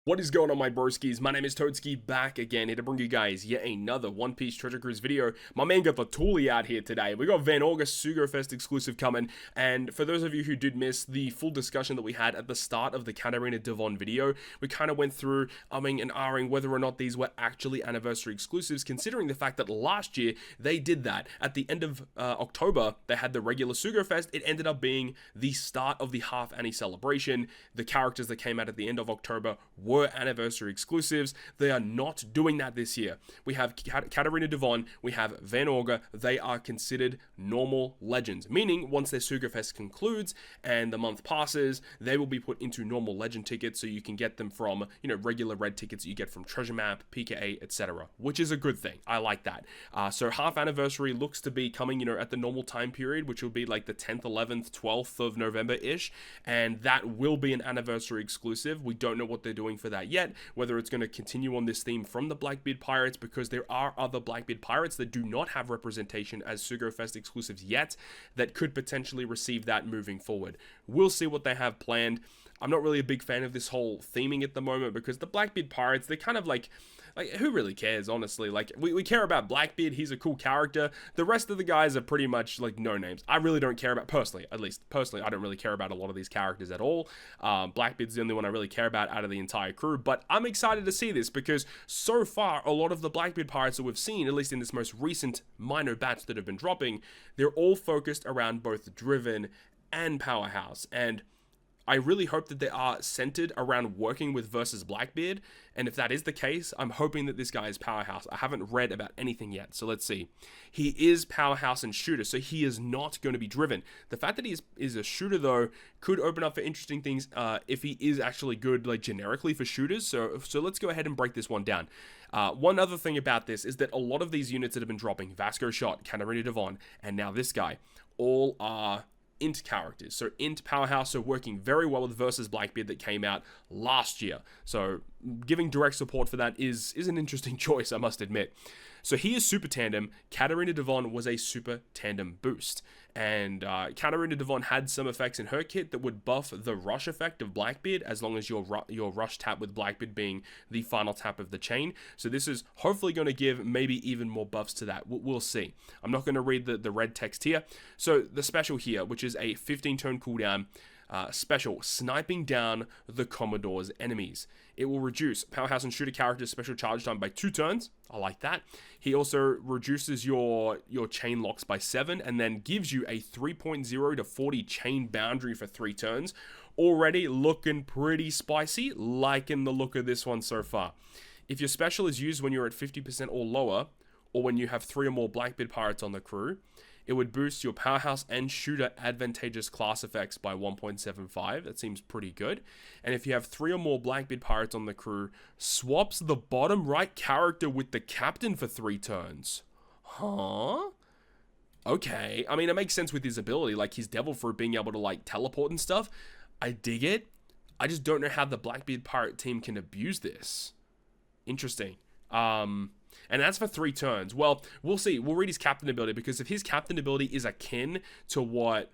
What is going on, my broskiis? My name is Toadski, back again here to bring you guys yet another One Piece Treasure Cruise video. My man got the toolie out here today. We got Van AUGUR Sugofest exclusive coming, and for those of you who did miss the full discussion that we had at the start of the Katarina Devon video, we kind of went through umming and ahhing whether or not these were actually anniversary exclusives, considering the fact that last year they did that. At the end of October, they had the regular Sugofest. It ended up being the start of the half annie celebration. The characters that came out at the end of October were anniversary exclusives. They are not doing that this year. We have Katarina Devon, we have Van AUGUR. They are considered normal legends, meaning once their Sugofest concludes and the month passes, they will be put into normal legend tickets, so you can get them from, regular red tickets that you get from Treasure Map, PKA, etc., which is a good thing. I like that. So half anniversary looks to be coming, at the normal time period, which will be like the 10th, 11th, 12th of November-ish, and that will be an anniversary exclusive. We don't know what they're doing for that yet, whether it's going to continue on this theme from the Blackbeard Pirates, because there are other Blackbeard Pirates that do not have representation as Sugofest exclusives yet that could potentially receive that moving forward. We'll see what they have planned. I'm not really a big fan of this whole theming at the moment, because the Blackbeard Pirates, they're kind of like who really cares, honestly? Like, we care about Blackbeard. He's a cool character. The rest of the guys are pretty much like no names. I really don't care about, personally, I don't really care about a lot of these characters at all. Blackbeard's the only one I really care about out of the entire crew, but I'm excited to see this, because so far, a lot of the Blackbeard Pirates that we've seen, at least in this most recent minor batch that have been dropping, they're all focused around both Driven and Powerhouse, and I really hope that they are centered around working with versus Blackbeard, and if that is the case, I'm hoping that this guy is Powerhouse. I haven't read about anything yet, so let's see. He is Powerhouse and Shooter, so he is not going to be Driven. The fact that he is a Shooter, though, could open up for interesting things if he is actually good, like, generically for shooters, so let's go ahead and break this one down. One other thing about this is that a lot of these units that have been dropping, Vasco Shot, Katarina Devon, and now this guy, all are int characters. So int Powerhouse are working very well with versus Blackbeard that came out last year. So giving direct support for that is an interesting choice, I must admit. So he is Super Tandem. Katarina Devon was a Super Tandem boost. And Katarina Devon had some effects in her kit that would buff the rush effect of Blackbeard, as long as your rush tap with Blackbeard being the final tap of the chain. So this is hopefully going to give maybe even more buffs to that. We'll see. I'm not going to read the red text here. So the special here, which is a 15-turn cooldown, special, sniping down the Commodore's enemies. It will reduce Powerhouse and Shooter characters' special charge time by 2 turns. I like that. He also reduces your chain locks by 7, and then gives you a 3.0 to 40 chain boundary for 3 turns. Already looking pretty spicy, liking the look of this one so far. If your special is used when you're at 50% or lower, or when you have 3 or more Blackbeard Pirates on the crew, it would boost your Powerhouse and Shooter advantageous class effects by 1.75. That seems pretty good. And if you have 3 or more Blackbeard Pirates on the crew, swaps the bottom right character with the captain for 3 turns. Huh? Okay. I mean, it makes sense with his ability, like his Devil Fruit being able to, like, teleport and stuff. I dig it. I just don't know how the Blackbeard Pirate team can abuse this. Interesting. And that's for 3 turns. Well, we'll see. We'll read his captain ability, because if his captain ability is akin to what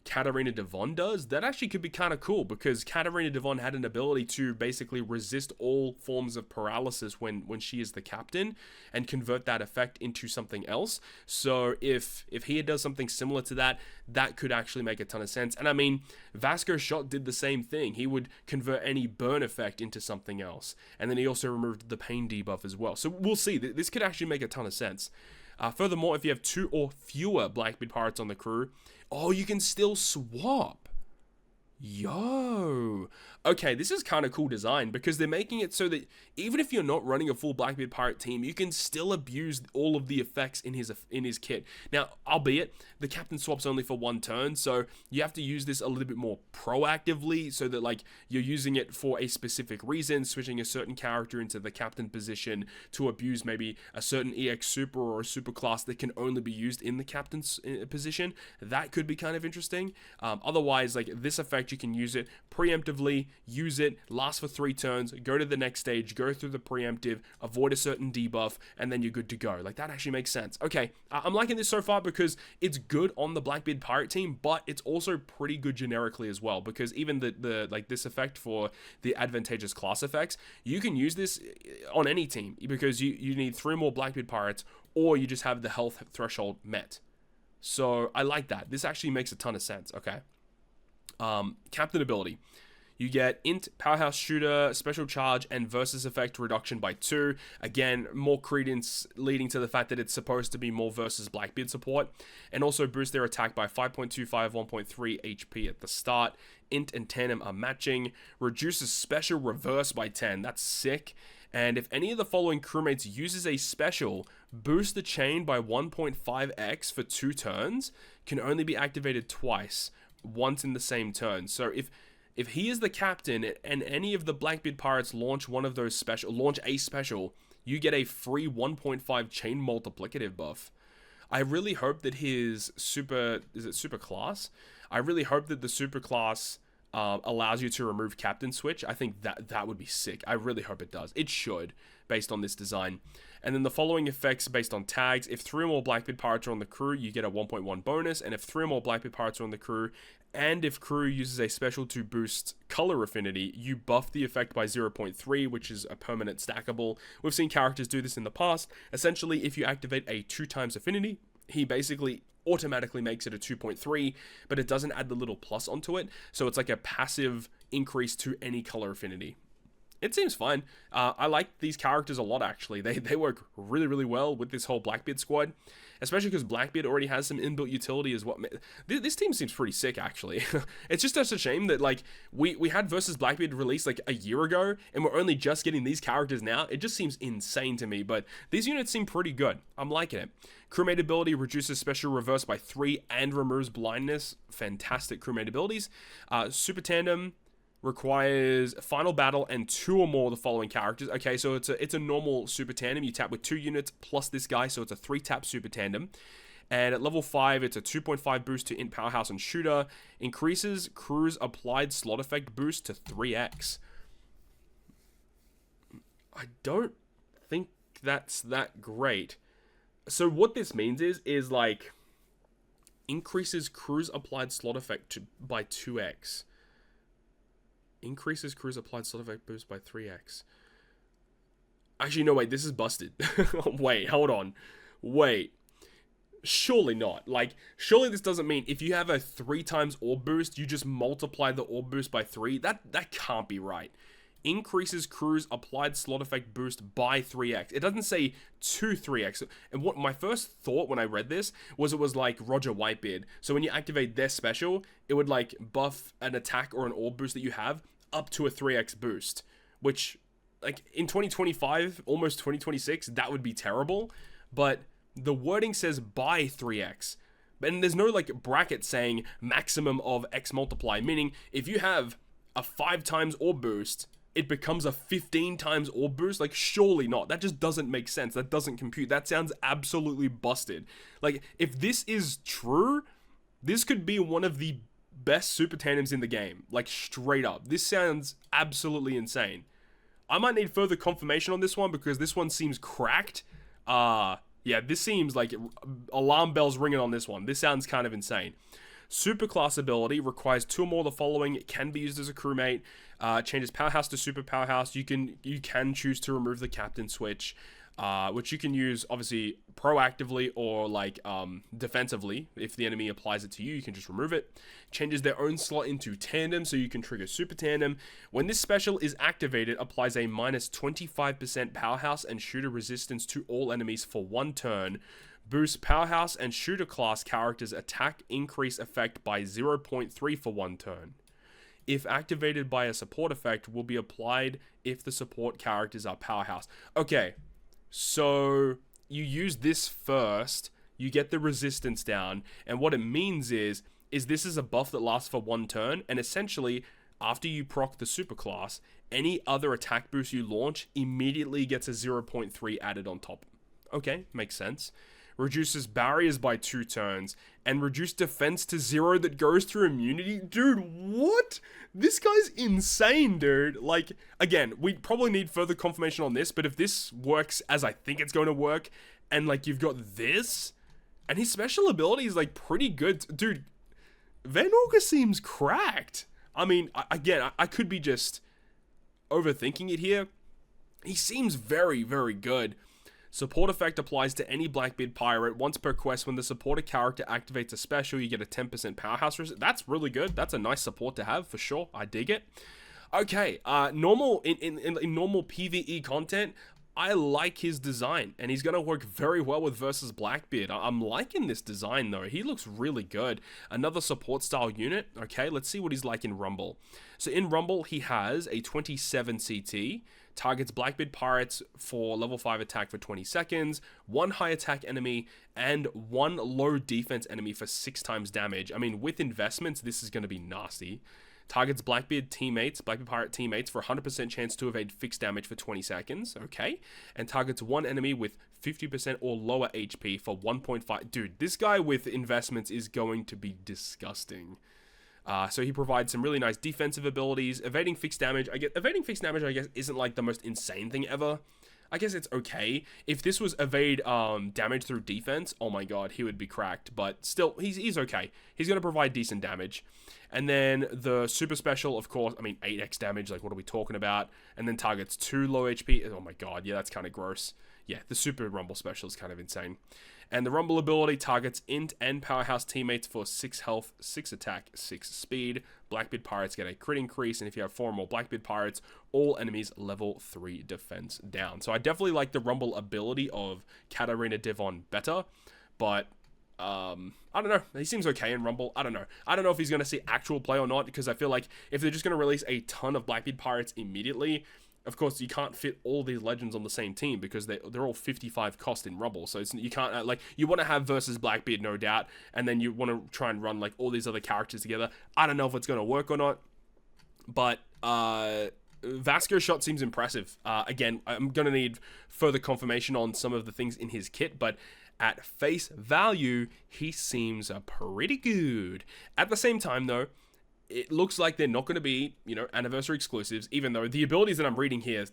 Katarina Devon does, that actually could be kind of cool, because Katarina Devon had an ability to basically resist all forms of paralysis when she is the captain, and convert that effect into something else. So if he does something similar to that, that could actually make a ton of sense. And I mean, Vasco Shot did the same thing. He would convert any burn effect into something else, and then he also removed the pain debuff as well. So we'll see. This could actually make a ton of sense. Furthermore, if you have 2 or fewer Blackbeard Pirates on the crew, you can still swap. Yo. Okay, this is kind of cool design, because they're making it so that even if you're not running a full Blackbeard Pirate team, you can still abuse all of the effects in his kit. Now, albeit, the captain swap's only for 1 turn, so you have to use this a little bit more proactively, so that, like, you're using it for a specific reason, switching a certain character into the captain position to abuse maybe a certain EX super or a super class that can only be used in the captain's position. That could be kind of interesting. Otherwise, like, this effect effect, you can use it preemptively, use it, last for 3 turns, go to the next stage, go through the preemptive, avoid a certain debuff, and then you're good to go. Like, that actually makes sense. Okay, I'm liking this so far because it's good on the Blackbeard pirate team, but it's also pretty good generically as well, because even the like this effect for the advantageous class effects, you can use this on any team because you need 3 more Blackbeard pirates, or you just have the health threshold met. So I like that. This actually makes a ton of sense. Okay. Captain ability. You get int, powerhouse shooter, special charge, and versus effect reduction by 2. Again, more credence leading to the fact that it's supposed to be more versus Blackbeard support. And also boost their attack by 5.25, 1.3 HP at the start. Int and tandem are matching. Reduces special reverse by 10. That's sick. And if any of the following crewmates uses a special, boost the chain by 1.5x for 2 turns, can only be activated twice, once in the same turn. So if he is the captain and any of the Blackbeard pirates launch a special, you get a free 1.5 chain multiplicative buff. I really hope that his super class? I really hope that the super class allows you to remove captain switch. I think that would be sick. I really hope it does. It should, based on this design. And then the following effects based on tags. If 3 or more Blackbeard pirates are on the crew, you get a 1.1 bonus. And if 3 or more Blackbeard pirates are on the crew, and if crew uses a special to boost color affinity, you buff the effect by 0.3, which is a permanent stackable. We've seen characters do this in the past. Essentially, if you activate a 2 times affinity, he basically automatically makes it a 2.3, but it doesn't add the little plus onto it. So it's like a passive increase to any color affinity. It seems fine. I like these characters a lot, actually. They work really, really well with this whole Blackbeard squad, especially because Blackbeard already has some inbuilt utility as well. This team seems pretty sick, actually. It's just such a shame that, like, we had versus Blackbeard released, like, a year ago, and we're only just getting these characters now. It just seems insane to me, but these units seem pretty good. I'm liking it. Crewmate ability reduces special reverse by 3 and removes blindness. Fantastic crewmate abilities. Super tandem requires final battle and 2 or more of the following characters. Okay, so it's a normal super tandem. You tap with 2 units plus this guy, so it's a 3-tap super tandem. And at level 5, it's a 2.5 boost to int, powerhouse, and shooter. Increases crew's applied slot effect boost to 3x. I don't think that's that great. So what this means is like increases crew's applied slot effect by 2x. Increases crew's applied slot effect boost by 3x. Actually, no, wait, this is busted. Wait, hold on. Wait. Surely not. Like, surely this doesn't mean if you have a 3 times orb boost, you just multiply the orb boost by 3. That can't be right. Increases crew's applied slot effect boost by 3x. It doesn't say to 3x. And what my first thought when I read this was it was like Roger Whitebeard. So when you activate their special, it would like buff an attack or an orb boost that you have up to a 3x boost, which like in 2025, almost 2026, that would be terrible. But the wording says by 3x. And there's no like bracket saying maximum of x multiply, meaning if you have a 5 times orb boost, it becomes a 15 times orb boost. Like, surely not. That just doesn't make sense. That doesn't compute. That sounds absolutely busted. Like, if this is true, this could be one of the best super tandems in the game. Like, straight up. This sounds absolutely insane. I might need further confirmation on this one because this one seems cracked. Yeah, this seems like alarm bells ringing on this one. This sounds kind of insane. Superclass ability requires 2 or more of the following. It can be used as a crewmate. Changes powerhouse to super powerhouse. You can choose to remove the captain switch, which you can use obviously proactively or like defensively. If the enemy applies it to you, you can just remove it. Changes their own slot into tandem, so you can trigger super tandem. When this special is activated, applies a minus 25% powerhouse and shooter resistance to all enemies for 1 turn. Boosts powerhouse and shooter class characters' attack increase effect by 0.3 for 1 turn. If activated by a support effect, will be applied if the support characters are powerhouse. Okay, so you use this first, you get the resistance down, and what it means is this is a buff that lasts for 1 turn, and essentially, after you proc the superclass, any other attack boost you launch immediately gets a 0.3 added on top. Okay, makes sense. reduces barriers by 2 turns, and reduce defense to 0 that goes through immunity. Dude, what? This guy's insane, dude. Like, again, we probably need further confirmation on this, but if this works as I think it's going to work, and like you've got this, and his special ability is like pretty good. Dude, Van Augur seems cracked. I mean, again, I could be just overthinking it here. He seems very, very good. Support effect applies to any Blackbeard pirate once per quest. When the supporter character activates a special, you get a 10% powerhouse resist. That's really good. That's a nice support to have for sure. I dig it. Okay, normal in normal PvE content, I like his design, and he's going to work very well with versus Blackbeard. I'm liking this design, though. He looks really good. Another support style unit. Okay, let's see what he's like in Rumble. So in Rumble, he has a 27 CT, targets Blackbeard pirates for level 5 attack for 20 seconds, 1 high attack enemy, and 1 low defense enemy for 6 times damage. I mean, with investments, this is going to be nasty. Targets Blackbeard pirate teammates for 100% chance to evade fixed damage for 20 seconds, okay? And targets 1 enemy with 50% or lower HP for 1.5. Dude, this guy with investments is going to be disgusting. So he provides some really nice defensive abilities. Evading fixed damage, I guess, isn't like the most insane thing ever. I guess it's okay. If this was evade damage through defense, oh my god, he would be cracked. But still, he's okay. He's going to provide decent damage. And then the super special, of course, I mean, 8x damage, like what are we talking about? And then targets 2 low HP. Oh my god, yeah, that's kind of gross. Yeah, the super rumble special is kind of insane. And the rumble ability targets int and powerhouse teammates for 6 health, 6 attack, 6 speed. Blackbeard pirates get a crit increase, and if you have 4 or more Blackbeard pirates, all enemies level 3 defense down. So I definitely like the rumble ability of Katarina Devon better, but I don't know. He seems okay in Rumble. I don't know. I don't know if he's going to see actual play or not, because I feel like if they're just going to release a ton of Blackbeard pirates immediately, of course, you can't fit all these legends on the same team because they're all 55 cost in Rumble. So you can't, like, you want to have versus Blackbeard, no doubt, and then you want to try and run, like, all these other characters together. I don't know if it's going to work or not, but Vasco shot seems impressive. Again, I'm going to need further confirmation on some of the things in his kit, but at face value, he seems pretty good. At the same time, though, it looks like they're not going to be, you know, anniversary exclusives, even though the abilities that I'm reading here,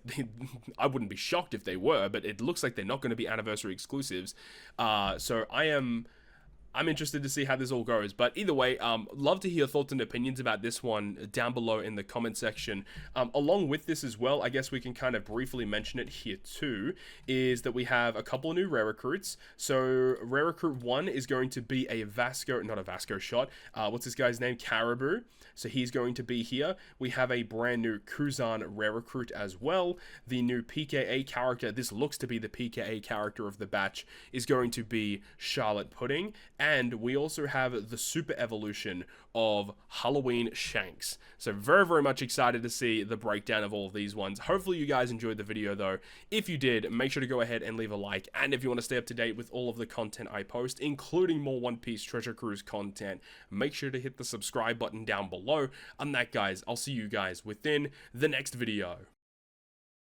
I wouldn't be shocked if they were, but it looks like they're not going to be anniversary exclusives. So I'm interested to see how this all goes. But either way, love to hear thoughts and opinions about this one down below in the comment section. Along with this as well, I guess we can kind of briefly mention it here too, is that we have a couple of new rare recruits. So rare recruit 1 is going to be a Vasco, not a Vasco shot. What's this guy's name? Caribou. So he's going to be here. We have a brand new Kuzan rare recruit as well. The new PKA character, this looks to be the PKA character of the batch, is going to be Charlotte Pudding. And we also have the super evolution of Halloween Shanks. So very, very much excited to see the breakdown of all of these ones. Hopefully you guys enjoyed the video though. If you did, make sure to go ahead and leave a like. And if you want to stay up to date with all of the content I post, including more One Piece Treasure Cruise content, make sure to hit the subscribe button down below. I'm that, guys. I'll see you guys within the next video.